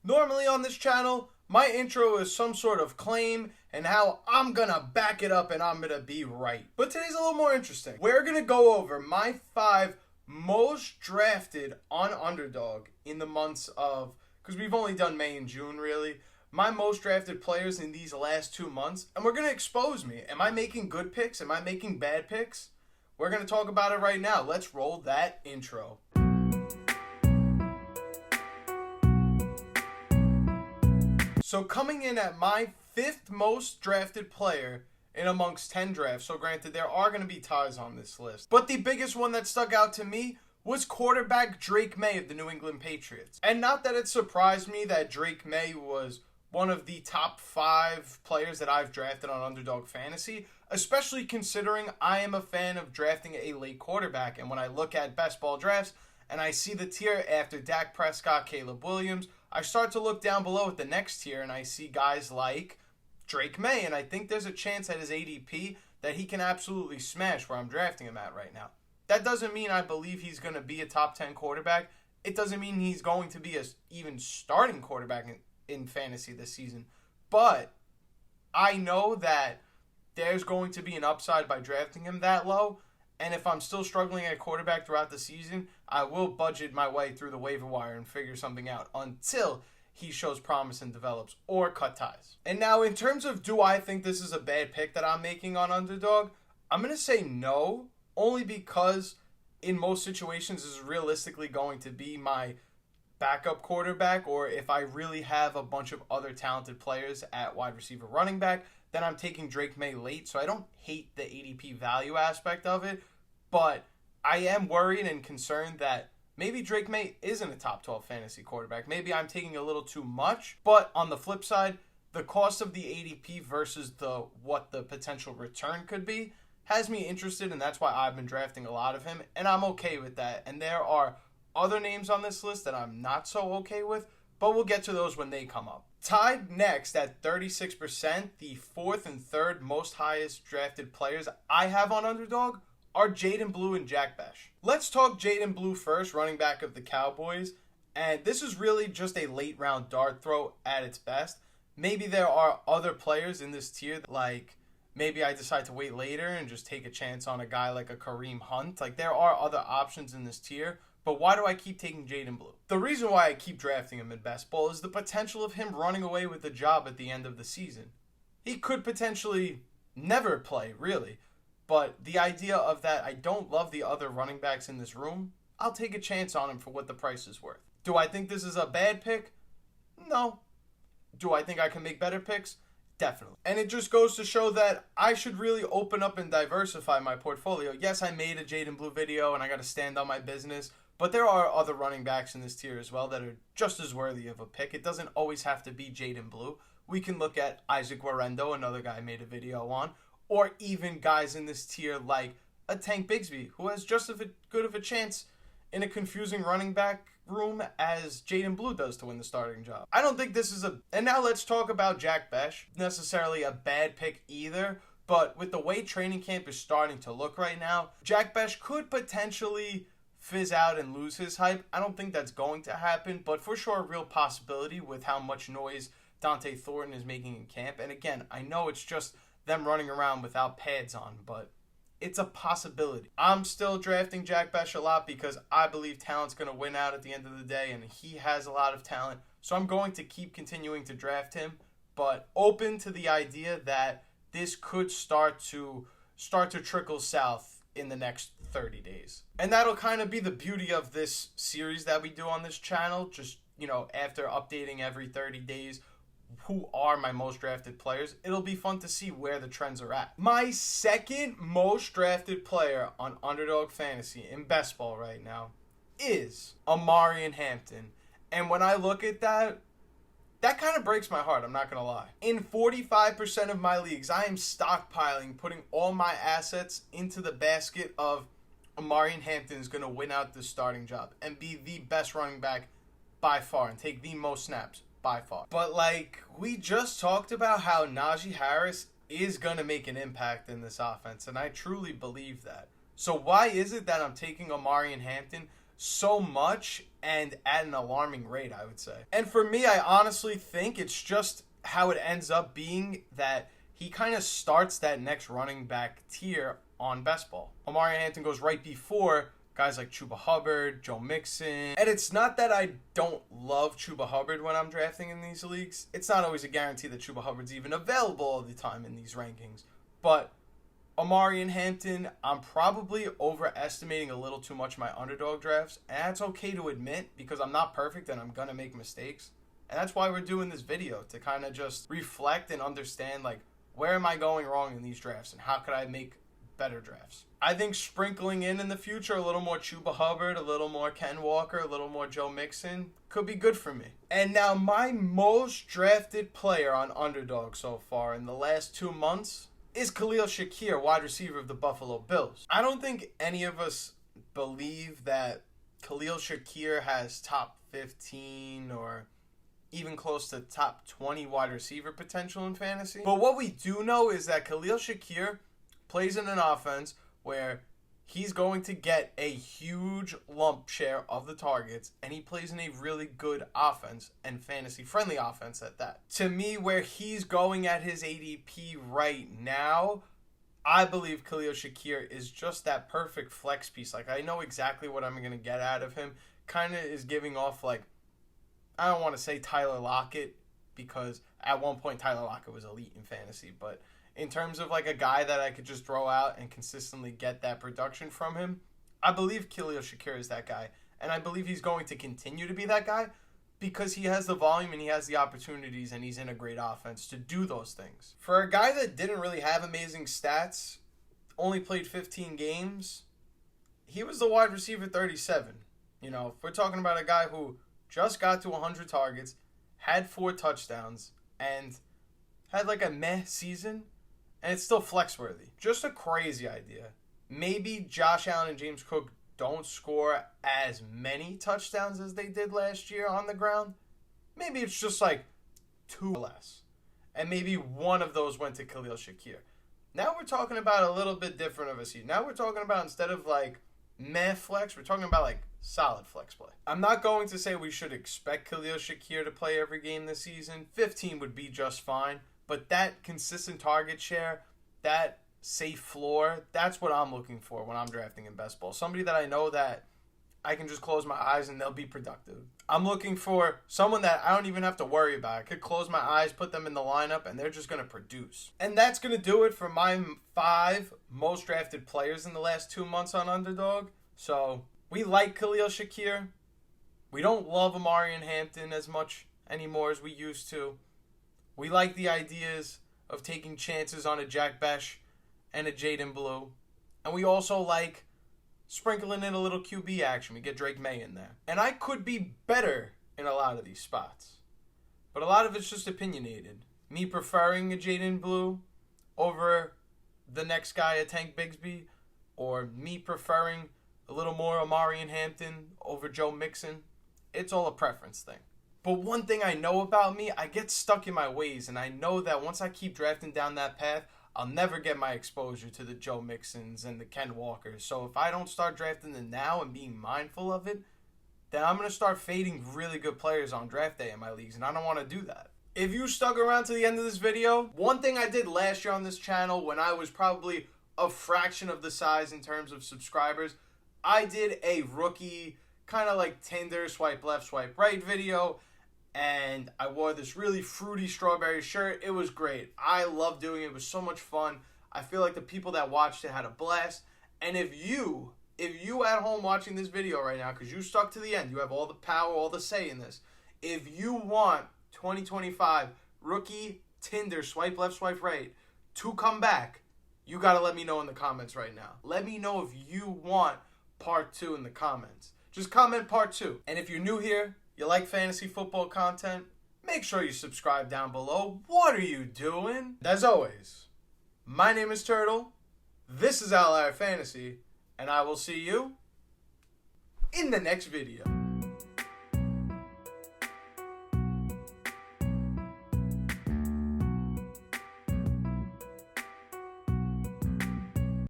Normally on this channel, my intro is some sort of claim and how I'm gonna back it up and I'm gonna be right. But today's a little more interesting. We're gonna go over my 5 most drafted on Underdog in the months of, because we've only done May and June really, my most drafted players in these last 2 months, and we're gonna expose me. Am I making good picks? Am I making bad picks? We're gonna talk about it right now. Let's roll that intro. So coming in at my 5th most drafted player in amongst 10 drafts. So granted, there are going to be ties on this list. But the biggest one that stuck out to me was quarterback Drake Maye of the New England Patriots. And not that it surprised me that Drake Maye was one of the top 5 players that I've drafted on Underdog Fantasy, especially considering I am a fan of drafting a late quarterback. And when I look at best ball drafts and I see the tier after Dak Prescott, Caleb Williams, I start to look down below at the next tier and I see guys like Drake Maye, and I think there's a chance at his ADP that he can absolutely smash where I'm drafting him at right now. That doesn't mean I believe he's going to be a top 10 quarterback. It doesn't mean he's going to be a even starting quarterback in fantasy this season. But I know that there's going to be an upside by drafting him that low. And if I'm still struggling at quarterback throughout the season, I will budget my way through the waiver wire and figure something out until he shows promise and develops, or cut ties. And now in terms of do I think this is a bad pick that I'm making on Underdog, I'm going to say no, only because in most situations this is realistically going to be my backup quarterback, or if I really have a bunch of other talented players at wide receiver, running back, then I'm taking Drake Maye late. So I don't hate the ADP value aspect of it, but I am worried and concerned that maybe Drake Maye isn't a top 12 fantasy quarterback. Maybe I'm taking a little too much. But on the flip side, the cost of the ADP versus what the potential return could be has me interested, and that's why I've been drafting a lot of him, and I'm okay with that. And there are other names on this list that I'm not so okay with, but we'll get to those when they come up. Tied next at 36%, the 4th and 3rd most highest drafted players I have on Underdog are Jaydon Blue and Bech. Let's talk Jaydon Blue first, running back of the Cowboys. And this is really just a late round dart throw at its best. Maybe there are other players in this tier, like maybe I decide to wait later and just take a chance on a guy like a Kareem Hunt. Like there are other options in this tier. But why do I keep taking Jaydon Blue? The reason why I keep drafting him in best ball is the potential of him running away with the job at the end of the season. He could potentially never play, really. But the idea of that, I don't love the other running backs in this room. I'll take a chance on him for what the price is worth. Do I think this is a bad pick? No. Do I think I can make better picks? Definitely. And it just goes to show that I should really open up and diversify my portfolio. Yes, I made a Jaydon Blue video and I got to stand on my business. But there are other running backs in this tier as well that are just as worthy of a pick. It doesn't always have to be Jaydon Blue. We can look at Isaac Guerendo, another guy I made a video on, or even guys in this tier like a Tank Bigsby, who has just as good of a chance in a confusing running back room as Jaydon Blue does to win the starting job. I don't think this is And now let's talk about Bech. Necessarily a bad pick either, but with the way training camp is starting to look right now, Bech could potentially fizz out and lose his hype. I don't think that's going to happen, but for sure a real possibility with how much noise Dante Thornton is making in camp. And again, I know it's just them running around without pads on, but it's a possibility. I'm still drafting Bech a lot because I believe talent's going to win out at the end of the day, and he has a lot of talent. So I'm going to keep continuing to draft him, but open to the idea that this could start to trickle south in the next 30 days. And that'll kind of be the beauty of this series that we do on this channel. Just, after updating every 30 days who are my most drafted players, it'll be fun to see where the trends are at. My 2nd most drafted player on Underdog Fantasy in best ball right now is Omarion Hampton. And when I look at that kind of breaks my heart, I'm not going to lie. In 45% of my leagues, I am stockpiling, putting all my assets into the basket of Omarion Hampton is going to win out the starting job and be the best running back by far and take the most snaps by far. But we just talked about how Najee Harris is going to make an impact in this offense, and I truly believe that. So why is it that I'm taking Omarion Hampton so much and at an alarming rate, I would say. And for me, I honestly think it's just how it ends up being that he kind of starts that next running back tier on best ball. Omarion Hampton goes right before guys like Chuba Hubbard, Joe Mixon. And it's not that I don't love Chuba Hubbard when I'm drafting in these leagues. It's not always a guarantee that Chuba Hubbard's even available all the time in these rankings. But Omarion Hampton, I'm probably overestimating a little too much my underdog drafts. And that's okay to admit because I'm not perfect and I'm going to make mistakes. And that's why we're doing this video, to kind of just reflect and understand, like, where am I going wrong in these drafts and how could I make better drafts. I think sprinkling in the future a little more Chuba Hubbard, a little more Ken Walker, a little more Joe Mixon could be good for me. And now my most drafted player on Underdog so far in the last 2 months is Khalil Shakir, wide receiver of the Buffalo Bills. I don't think any of us believe that Khalil Shakir has top 15 or even close to top 20 wide receiver potential in fantasy. But what we do know is that Khalil Shakir plays in an offense where he's going to get a huge lump share of the targets, and he plays in a really good offense and fantasy-friendly offense at that. To me, where he's going at his ADP right now, I believe Khalil Shakir is just that perfect flex piece. Like, I know exactly what I'm going to get out of him. Kind of is giving off, like, I don't want to say Tyler Lockett, because at one point Tyler Lockett was elite in fantasy, but in terms of like a guy that I could just throw out and consistently get that production from him, I believe Khalil Shakir is that guy. And I believe he's going to continue to be that guy because he has the volume and he has the opportunities and he's in a great offense to do those things. For a guy that didn't really have amazing stats, only played 15 games, he was the wide receiver 37. You know, if we're talking about a guy who just got to 100 targets, had 4 touchdowns, and had like a meh season, and it's still flex worthy. Just a crazy idea. Maybe Josh Allen and James Cook don't score as many touchdowns as they did last year on the ground. Maybe it's just like 2 less. And maybe one of those went to Khalil Shakir. Now we're talking about a little bit different of a season. Now we're talking about, instead of like meh flex, we're talking about like solid flex play. I'm not going to say we should expect Khalil Shakir to play every game this season. 15 would be just fine. But that consistent target share, that safe floor, that's what I'm looking for when I'm drafting in best ball. Somebody that I know that I can just close my eyes and they'll be productive. I'm looking for someone that I don't even have to worry about. I could close my eyes, put them in the lineup, and they're just going to produce. And that's going to do it for my 5 most drafted players in the last 2 months on Underdog. So we like Khalil Shakir. We don't love Omarion Hampton as much anymore as we used to. We like the ideas of taking chances on a Jack Bech and a Jaydon Blue. And we also like sprinkling in a little QB action. We get Drake Maye in there. And I could be better in a lot of these spots. But a lot of it's just opinionated. Me preferring a Jaydon Blue over the next guy, a Tank Bigsby. Or me preferring a little more Omarion Hampton over Joe Mixon. It's all a preference thing. But one thing I know about me, I get stuck in my ways, and I know that once I keep drafting down that path, I'll never get my exposure to the Joe Mixons and the Ken Walkers. So if I don't start drafting them now and being mindful of it, then I'm going to start fading really good players on draft day in my leagues, and I don't want to do that. If you stuck around to the end of this video, one thing I did last year on this channel when I was probably a fraction of the size in terms of subscribers, I did a rookie kind of like Tinder swipe left, swipe right video. And I wore this really fruity strawberry shirt. It was great. I loved doing it. It was so much fun. I feel like the people that watched it had a blast. And if you at home watching this video right now, because you stuck to the end, you have all the power, all the say in this. If you want 2025 rookie Tinder swipe left, swipe right to come back, you got to let me know in the comments right now. Let me know if you want part 2 in the comments. Just comment part 2. And if you're new here, you like fantasy football content, make sure you subscribe down below. What are you doing? As always, my name is Turtle. This is Outlier Fantasy, and I will see you in the next video.